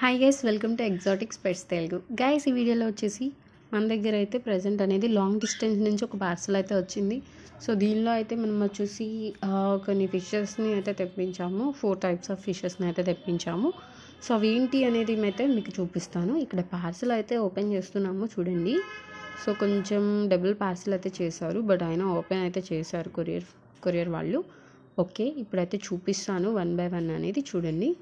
Hi guys, welcome to Exotics pets Telugu. Guys, ఈ వీడియోలో వచ్చేసి మన దగ్గర అయితే ప్రజెంట్ అనేది లాంగ్ డిస్టెన్స్ నుంచి ఒక పార్సల్ అయితే వచ్చింది. సో దీనిలో అయితే మనం వచ్చేసి కొన్ని ఫిషెస్ని అయితే తెప్పించాము. 4 టైప్స్ ఆఫ్ ఫిషెస్ని అయితే తెప్పించాము. సో అవి ఏంటి అనేది అయితే మీకు చూపిస్తాను. ఇక్కడ పార్సల్ అయితే ఓపెన్ చేస్తున్నాము, చూడండి. సో కొంచెం డబుల్ పార్సల్ అయితే చేశారు, బట్ ఆయన ఓపెన్ అయితే చేశారు కొరియర్ వాళ్ళు. ఓకే, ఇప్పుడైతే చూపిస్తాను 1 by 1 అనేది, చూడండి.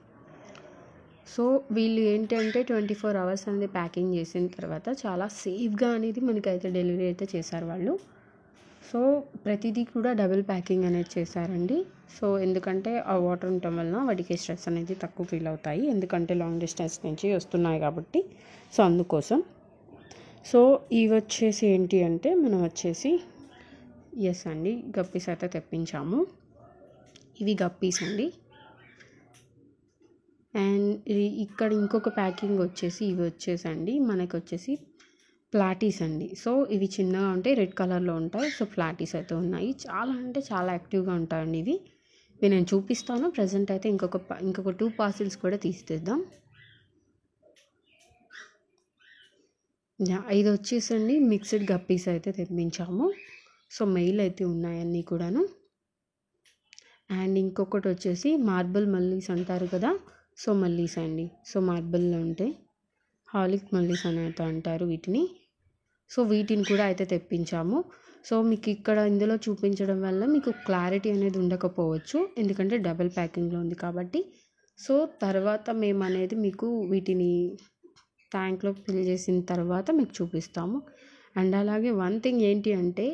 సో వీళ్ళు ఏంటంటే 24 hours అనేది ప్యాకింగ్ చేసిన తర్వాత చాలా సేఫ్గా అనేది మనకైతే డెలివరీ అయితే చేశారు వాళ్ళు. సో ప్రతిదీ కూడా డబుల్ ప్యాకింగ్ అనేది చేశారండి. సో ఎందుకంటే ఆ వాటర్ ఉండటం వలన వాటికి స్ట్రెస్ అనేది తక్కువ ఫీల్ అవుతాయి, ఎందుకంటే లాంగ్ డిస్టెన్స్ నుంచి వస్తున్నాయి కాబట్టి. సో అందుకోసం సో ఇవి వచ్చేసి ఏంటి అంటే మనం వచ్చేసి ఎస్ అండి, గప్పీస్ అయితే తెప్పించాము. ఇవి గప్పీస్ అండి. అండ్ ఇక్కడ ఇంకొక ప్యాకింగ్ వచ్చేసి ఇవి వచ్చేసండి మనకు వచ్చేసి ప్లాటీస్ అండి. సో ఇవి చిన్నగా ఉంటాయి, రెడ్ కలర్లో ఉంటాయి. సో ప్లాటీస్ అయితే ఉన్నాయి, చాలా అంటే చాలా యాక్టివ్గా ఉంటాయండి ఇవి నేను చూపిస్తాను. ప్రజెంట్ అయితే ఇంకొక 2 పార్సిల్స్ కూడా తీసేద్దాం. ఇది వచ్చేసండి మిక్స్డ్ గప్పీస్ అయితే తెప్పించాము. సో మెయిల్ అయితే ఉన్నాయి అన్నీ కూడాను. అండ్ ఇంకొకటి వచ్చేసి మార్బుల్ మల్లీస్ అంటారు కదా, సో మల్లీస్ అండి. సో మార్బుల్లో ఉంటే హాలిక్ మల్లీస్ అని అయితే అంటారు వీటిని. సో వీటిని కూడా అయితే తెప్పించాము. సో మీకు ఇక్కడ ఇందులో చూపించడం వల్ల మీకు క్లారిటీ అనేది ఉండకపోవచ్చు, ఎందుకంటే డబుల్ ప్యాకింగ్లో ఉంది కాబట్టి. సో తర్వాత మేము అనేది మీకు వీటిని ట్యాంక్లో ఫిల్ చేసిన తర్వాత మీకు చూపిస్తాము. అండ్ అలాగే వన్ థింగ్ ఏంటి అంటే,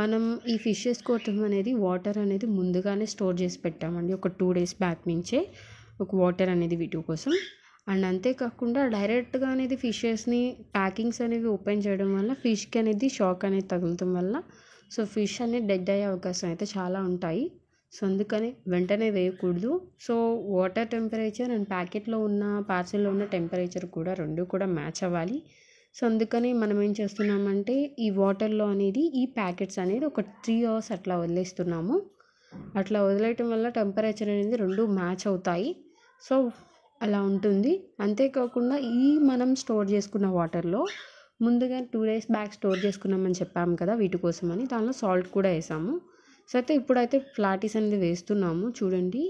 మనం ఈ ఫిషెస్ కోసం అనేది వాటర్ అనేది ముందుగానే స్టోర్ చేసి పెట్టామండి, ఒక 2 days బ్యాక్ నుంచే ఒక వాటర్ అనేది వీటి కోసం. అండ్ అంతేకాకుండా డైరెక్ట్గా అనేది ఫిషెస్ని ప్యాకింగ్స్ అనేవి ఓపెన్ చేయడం వల్ల ఫిష్కి అనేది షాక్ అనేది తగులటం వల్ల సో ఫిష్ అనేది డెడ్ అయ్యే అవకాశం అయితే చాలా ఉంటాయి. సో అందుకని వెంటనే వేయకూడదు. సో వాటర్ టెంపరేచర్ అండ్ ప్యాకెట్లో ఉన్న పార్సెల్లో ఉన్న టెంపరేచర్ కూడా 2 కూడా మ్యాచ్ అవ్వాలి. సో అందుకని మనం ఏం చేస్తున్నామంటే ఈ వాటర్లో అనేది ఈ ప్యాకెట్స్ అనేది ఒక 3 hours అట్లా వదిలేస్తున్నాము. అట్లా వదిలేయటం వల్ల టెంపరేచర్ అనేది 2 మ్యాచ్ అవుతాయి. సో అలా ఉంటుంది. అంతేకాకుండా ఈ మనం స్టోర్ చేసుకున్న వాటర్లో ముందుగా 2 days బ్యాక్ స్టోర్ చేసుకున్నామని చెప్పాము కదా వీటి కోసమని, దానిలో సాల్ట్ కూడా వేసాము. సో అయితే ఇప్పుడైతే ప్లాటీస్ అనేది వేస్తున్నాము, చూడండి.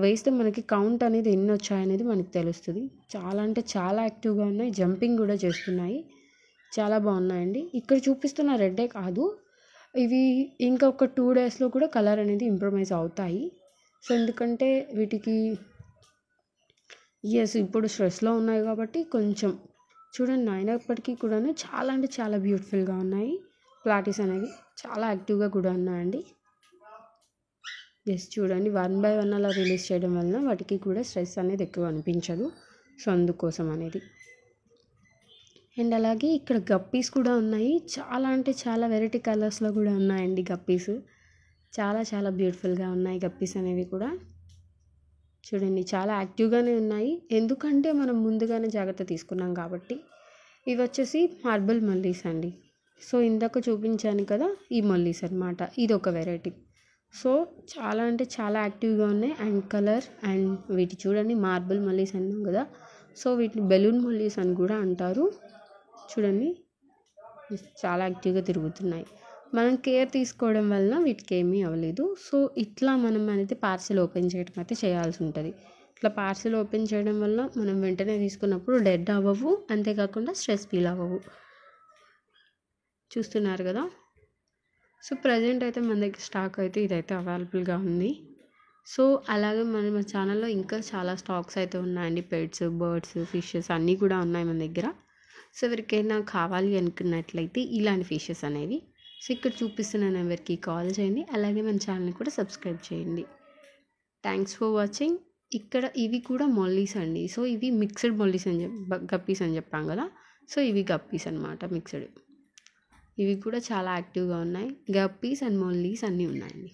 వేస్తే మనకి కౌంట్ అనేది ఎన్ని వచ్చాయనేది మనకి తెలుస్తుంది. చాలా అంటే చాలా యాక్టివ్గా ఉన్నాయి, జంపింగ్ కూడా చేస్తున్నాయి, చాలా బాగున్నాయండి. ఇక్కడ చూపిస్తున్న రెడ్డే కాదు, ఇవి ఇంకొక 2 daysలో కూడా కలర్ అనేది ఇంప్రూవైజ్ అవుతాయి. సో ఎందుకంటే వీటికి ఇప్పుడు స్ట్రెస్లో ఉన్నాయి కాబట్టి కొంచెం చూడండి, అయినప్పటికీ కూడా చాలా అంటే చాలా బ్యూటిఫుల్గా ఉన్నాయి. ప్లాటీస్ అనేవి చాలా యాక్టివ్గా కూడా ఉన్నాయండి. చూడండి, 1 by 1 అలా రిలీజ్ చేయడం వలన వాటికి కూడా స్ట్రెస్ అనేది ఎక్కువ అనిపించదు. సో అందుకోసం అనేది. అండ్ అలాగే ఇక్కడ గప్పీస్ కూడా ఉన్నాయి, చాలా అంటే చాలా వెరైటీ కలర్స్లో కూడా ఉన్నాయండి గప్పీస్. చాలా చాలా బ్యూటిఫుల్గా ఉన్నాయి గప్పీస్ అనేవి కూడా, చూడండి. చాలా యాక్టివ్గానే ఉన్నాయి, ఎందుకంటే మనం ముందుగానే జాగ్రత్త తీసుకున్నాం కాబట్టి. ఇవి వచ్చేసి మార్బుల్ మల్లీస్ అండి. సో ఇందాక చూపించాను కదా, ఈ మల్లీస్ అనమాట, ఇది ఒక వెరైటీ. సో చాలా అంటే చాలా యాక్టివ్గా ఉన్నాయి. అండ్ కలర్ అండ్ వీటి చూడండి, మార్బుల్ మల్లీస్ అన్నాం కదా, సో వీటిని బెలూన్ మల్లీస్ అని కూడా అంటారు. చూడండి, చాలా యాక్టివ్గా తిరుగుతున్నాయి. మనం కేర్ తీసుకోవడం వలన వీటికి ఏమీ అవ్వలేదు. సో ఇట్లా మనం అనేది పార్సెల్ ఓపెన్ చేయడం అయితే చేయాల్సి ఉంటుంది. ఇట్లా పార్సెల్ ఓపెన్ చేయడం వల్ల మనం వెంటనే తీసుకున్నప్పుడు డెడ్ అవ్వవు, అంతేకాకుండా స్ట్రెస్ ఫీల్ అవ్వవు. చూస్తున్నారు కదా. సో ప్రజెంట్ అయితే మన దగ్గర స్టాక్ అయితే ఇదైతే అవైలబుల్గా ఉంది. సో అలాగే మన ఛానల్లో ఇంకా చాలా స్టాక్స్ అయితే ఉన్నాయండి, పెట్స్, బర్డ్స్, ఫిషెస్ అన్నీ కూడా ఉన్నాయి మన దగ్గర. సో ఎవరికైనా కావాలి అనుకున్నట్లయితే ఇలాంటి ఫిషెస్ అనేవి సో ఇక్కడ చూపిస్తున్న నెంబర్కి కాల్ చేయండి. అలాగే మన ఛానల్ని కూడా సబ్స్క్రైబ్ చేయండి. Thanks for watching. ఇక్కడ ఇవి కూడా మొల్లీస్ అండి. సో ఇవి మిక్స్డ్ మొల్లీస్ అని గప్పీస్ అని చెప్పాం కదా, సో ఇవి గప్పీస్ అనమాట, మిక్స్డ్. ఇవి కూడా చాలా యాక్టివ్గా ఉన్నాయి. గప్పీస్ అండ్ మొల్లీస్ అన్నీ ఉన్నాయండి.